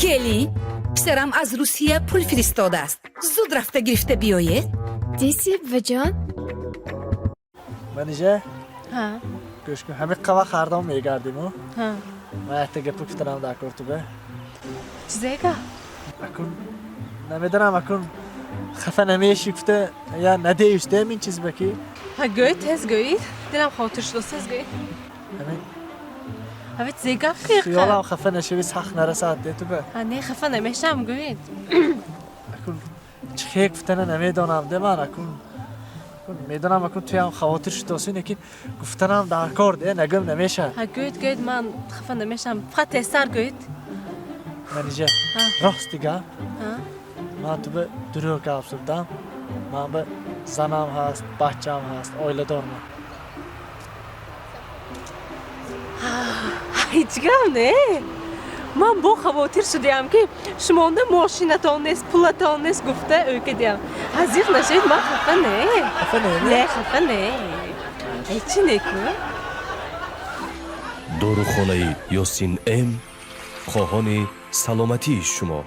کلی پسرم از روسیه پول فرستاده است. زود رفته گرفته بیایید. دیسی و جان؟ منیجه ها گوش کن همه قوا خردام میگردیم و ها من احتیاج پکترم دکور تو به چیزیگه؟ اکن نمیدونم اکن خفه نمیشی کفته یا ندیوشته این چیز بکی ها گوید هست گوید؟ دلم خاطرش دوست هست گوید؟ همین هفت زیگه خیلی خیالم خفه نشوی سخت نرسد ده تو به نه خفه نمیشم گوید اکن چه گفتن نمیدونم ده من اکن میدونم اکن توی هم خواطرش دوستی نکین گفتنم در کار ده نگم نمیشه ها گوید من خفه نمیشم فقط تستر گوید منیجه راست دیگه ها من تو به دروغ گپ زدم من به زنم هست بچم هست آیله دارم هیچ گم نه من با خواطر شدیم که شما نه ماشینتان نیست پولتان نیست گفته اوکی دیم حزیق نشید من خفه نه خفه نه خفه نه هیچی نکن داروخانه یاسین ام خواهان سلامتی شما